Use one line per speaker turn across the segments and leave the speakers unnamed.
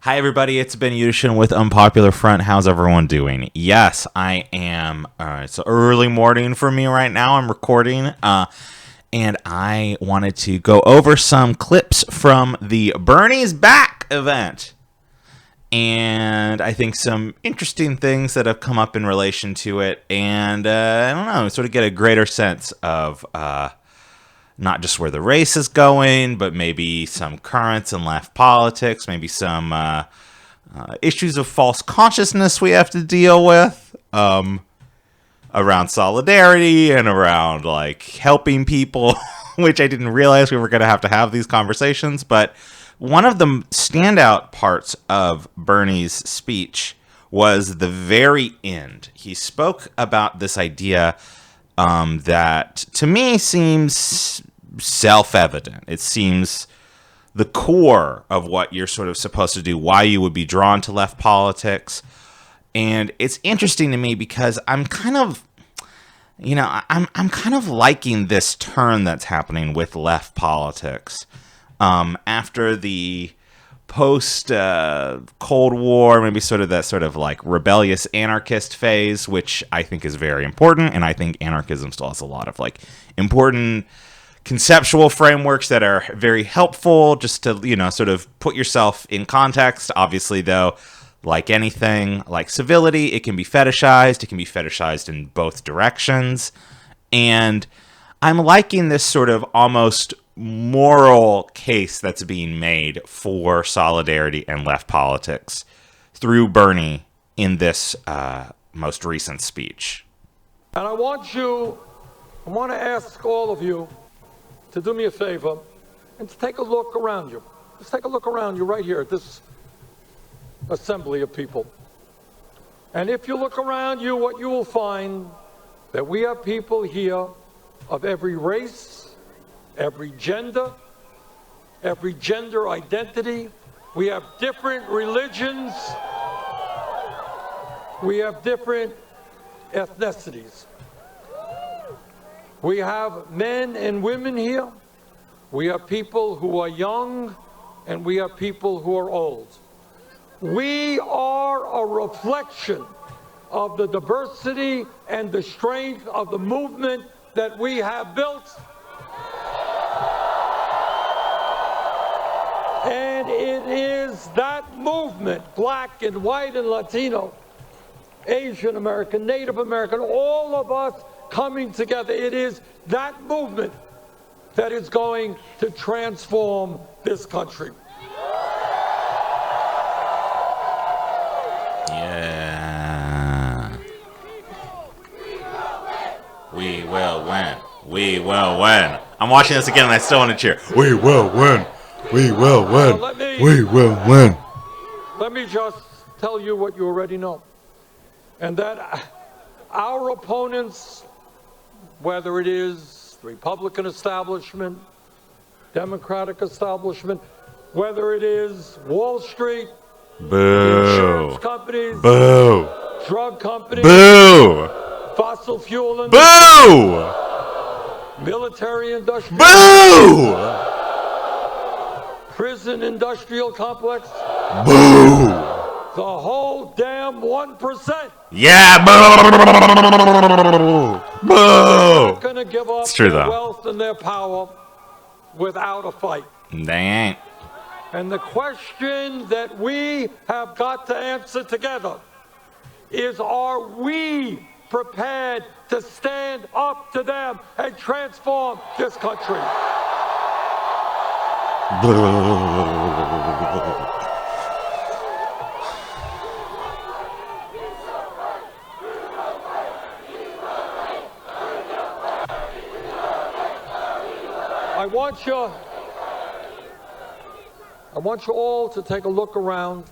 Hi, everybody. It's Ben Yudishin with Unpopular Front. How's everyone doing? Yes, I am. It's early morning for me right now. I'm recording, and I wanted to go over some clips from the Bernie's Back event. And I think some interesting things that have come up in relation to it. And I don't know, sort of get a greater sense of not just where the race is going, but maybe some currents in left politics, maybe some issues of false consciousness we have to deal with around solidarity and around like helping people, which I didn't realize we were going to have these conversations. But one of the standout parts of Bernie's speech was the very end. He spoke about this idea that to me seems self-evident. It seems the core of what you're sort of supposed to do, why you would be drawn to left politics. And it's interesting to me because I'm kind of, I'm kind of liking this turn that's happening with left politics. After the post Cold War, maybe sort of that sort of like rebellious anarchist phase, which I think is very important, and I think anarchism still has a lot of like important conceptual frameworks that are very helpful just to sort of put yourself in context. Obviously, though, like anything, like civility, it can be fetishized. It can be fetishized in both directions, and I'm liking this sort of almost moral case that's being made for solidarity and left politics through Bernie in this most recent speech.
And I want to ask all of you to do me a favor and to take a look around you. Just take a look around you right here at this assembly of people. And if you look around you, what you will find that we have people here of every race, every gender identity. We have different religions. We have different ethnicities. We have men and women here. We have people who are young, and we have people who are old. We are a reflection of the diversity and the strength of the movement that we have built. And it is that movement, black and white and Latino, Asian American, Native American, all of us coming together. It is that movement that is going to transform this country.
Yeah. We will win. We will win. I'm watching this again and I still want to cheer. We will win. We will win. We will win.
Let me just tell you what you already know. And that our opponents, whether it is the Republican establishment, Democratic establishment, whether it is Wall Street, insurance companies,
boo,
drug companies,
boo,
fossil fuel
boo,
military industrial,
boo,
prison industrial complex,
boo,
the whole damn 1%.
Yeah, boo, boo.
They're not going to give up
It's true,
their
though.
wealth and their power without a fight.
They ain't.
And the question that we have got to answer together is, are we prepared to stand up to them and transform this country? I want you all to take a look around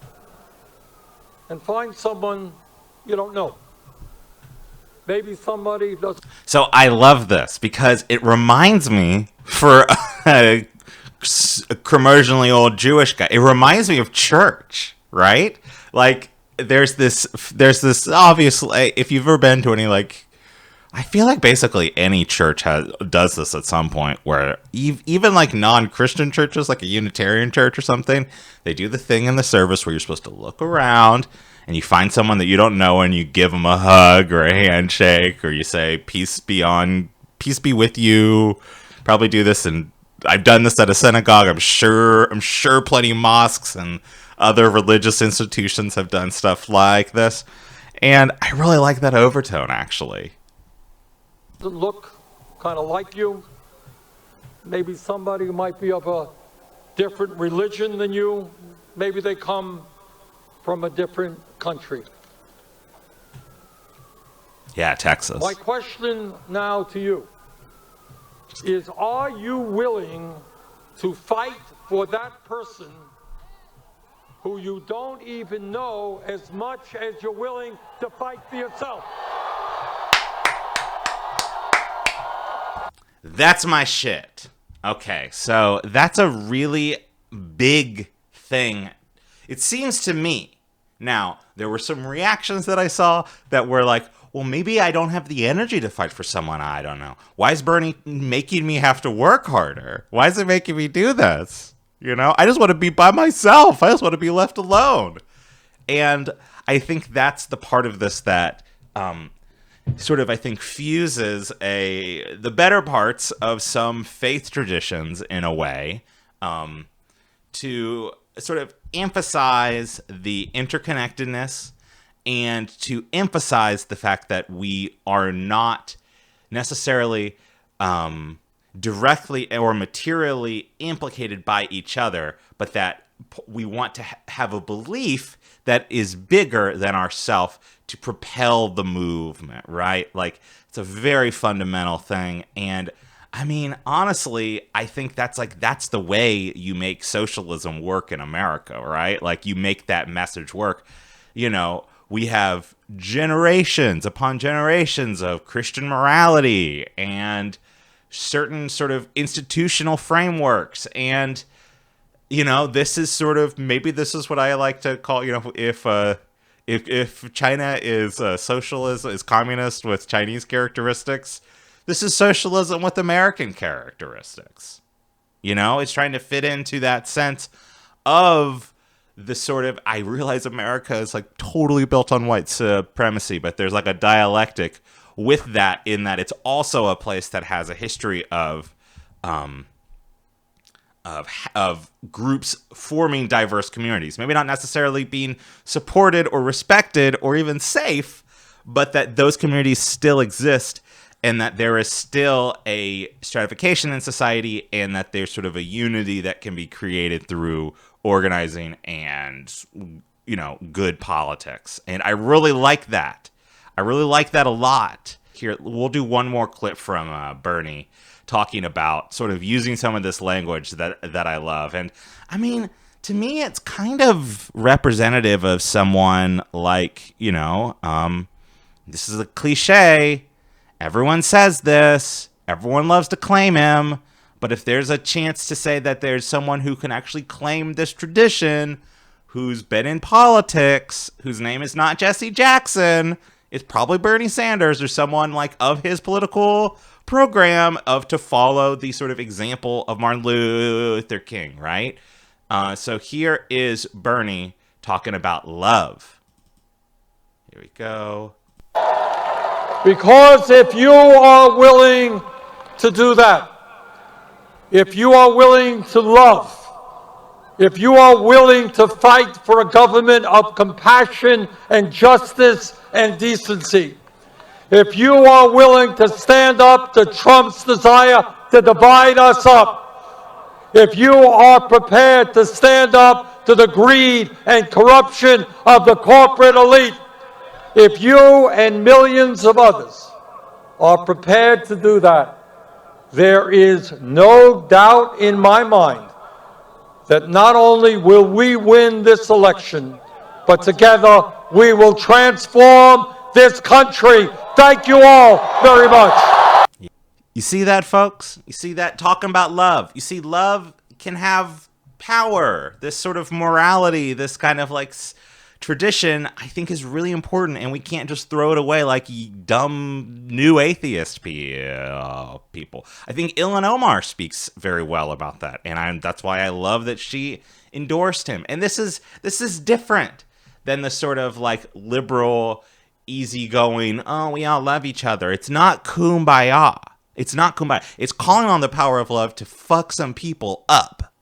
and find someone you don't know. Maybe somebody doesn't.
So I love this because it reminds me, for a curmudgeonly old Jewish guy, it reminds me of church, right? Like there's this obviously, if you've ever been to any like I feel like basically any church does this at some point, where even like non-Christian churches, like a Unitarian church or something, they do the thing in the service where you're supposed to look around and you find someone that you don't know and you give them a hug or a handshake, or you say peace be with you. Probably do this, and I've done this at a synagogue. I'm sure plenty of mosques and other religious institutions have done stuff like this, and I really like that overtone, actually.
Look kind of like you. Maybe somebody who might be of a different religion than you. Maybe they come from a different country.
Yeah, Texas.
My question now to you is, are you willing to fight for that person who you don't even know as much as you're willing to fight for yourself?
That's my shit. Okay, so that's a really big thing. It seems to me. Now, there were some reactions that I saw that were like, well, maybe I don't have the energy to fight for someone I don't know. Why is Bernie making me have to work harder? Why is it making me do this? You know, I just want to be by myself. I just want to be left alone. And I think that's the part of this that sort of, I think, fuses the better parts of some faith traditions in a way, to sort of emphasize the interconnectedness and to emphasize the fact that we are not necessarily directly or materially implicated by each other, but that we want to have a belief that is bigger than ourself to propel the movement, right? Like, it's a very fundamental thing. And I mean, honestly, I think that's the way you make socialism work in America, right? Like, you make that message work. You know, we have generations upon generations of Christian morality and certain sort of institutional frameworks. And, you know, this is sort of, maybe this is what I like to call, you know, if China is socialism, is communist with Chinese characteristics, this is socialism with American characteristics. You know, it's trying to fit into that sense of the sort of, I realize America is like totally built on white supremacy, but there's like a dialectic with that, in that it's also a place that has a history of groups forming diverse communities, maybe not necessarily being supported or respected or even safe, but that those communities still exist, and that there is still a stratification in society, and that there's sort of a unity that can be created through organizing and, you know, good politics. And I really like that. I really like that a lot. Here, we'll do one more clip from Bernie talking about sort of using some of this language that I love. And I mean, to me, it's kind of representative of someone like, you know, this is a cliche. Everyone says this. Everyone loves to claim him. But if there's a chance to say that there's someone who can actually claim this tradition, who's been in politics, whose name is not Jesse Jackson, it's probably Bernie Sanders or someone like of his political program of to follow the sort of example of Martin Luther King, right? So here is Bernie talking about love. Here we go.
Because if you are willing to do that, if you are willing to love, if you are willing to fight for a government of compassion and justice and decency, if you are willing to stand up to Trump's desire to divide us up, if you are prepared to stand up to the greed and corruption of the corporate elite, if you and millions of others are prepared to do that, there is no doubt in my mind that not only will we win this election, but together we will transform this country. Thank you all very much.
You see that, folks? You see that? Talking about love. You see, love can have power, this sort of morality, this kind of like tradition, I think, is really important, and we can't just throw it away like dumb new atheist people. I think Ilhan Omar speaks very well about that, and that's why I love that she endorsed him. And this is different than the sort of like liberal, easygoing, oh, we all love each other. It's not kumbaya. It's not kumbaya. It's calling on the power of love to fuck some people up.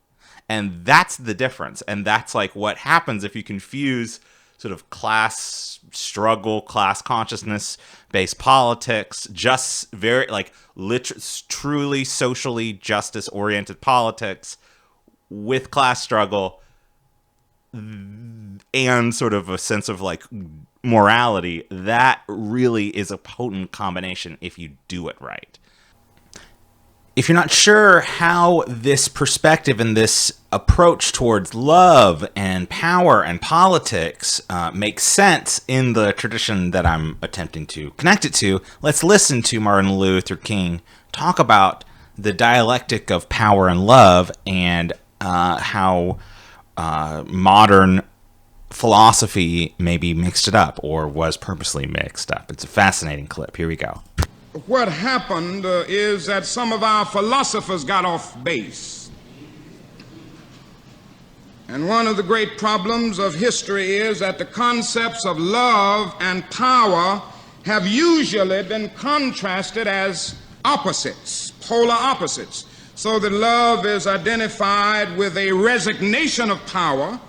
And that's the difference. And that's like what happens if you confuse sort of class struggle, class consciousness based politics, just very like truly socially justice oriented politics with class struggle and sort of a sense of like morality. That really is a potent combination if you do it right. If you're not sure how this perspective and this approach towards love and power and politics makes sense in the tradition that I'm attempting to connect it to, let's listen to Martin Luther King talk about the dialectic of power and love and how modern philosophy maybe mixed it up or was purposely mixed up. It's a fascinating clip. Here we go.
What happened is that some of our philosophers got off base. And one of the great problems of history is that the concepts of love and power have usually been contrasted as opposites, polar opposites. So that love is identified with a resignation of power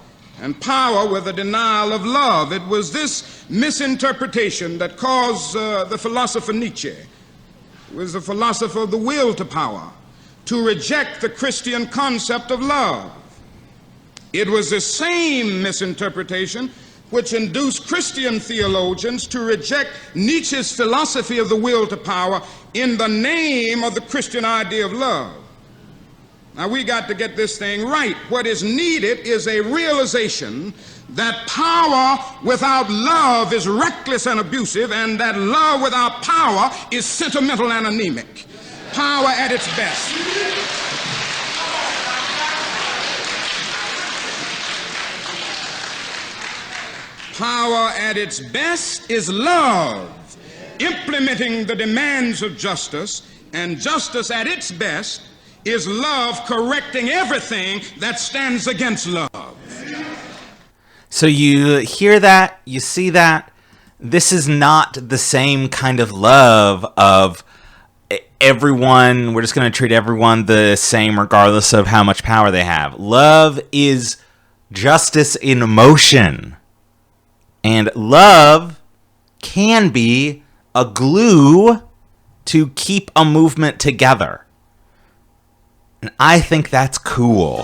and power with a denial of love. It was this misinterpretation that caused the philosopher Nietzsche, who was the philosopher of the will to power, to reject the Christian concept of love. It was the same misinterpretation which induced Christian theologians to reject Nietzsche's philosophy of the will to power in the name of the Christian idea of love. Now we got to get this thing right. What is needed is a realization that power without love is reckless and abusive, and that love without power is sentimental and anemic. Power at its best. Power at its best is love, implementing the demands of justice, and justice at its best is love correcting everything that stands against love.
So you hear that, you see that. This is not the same kind of love of everyone, we're just going to treat everyone the same regardless of how much power they have. Love is justice in motion. And love can be a glue to keep a movement together. And I think that's cool.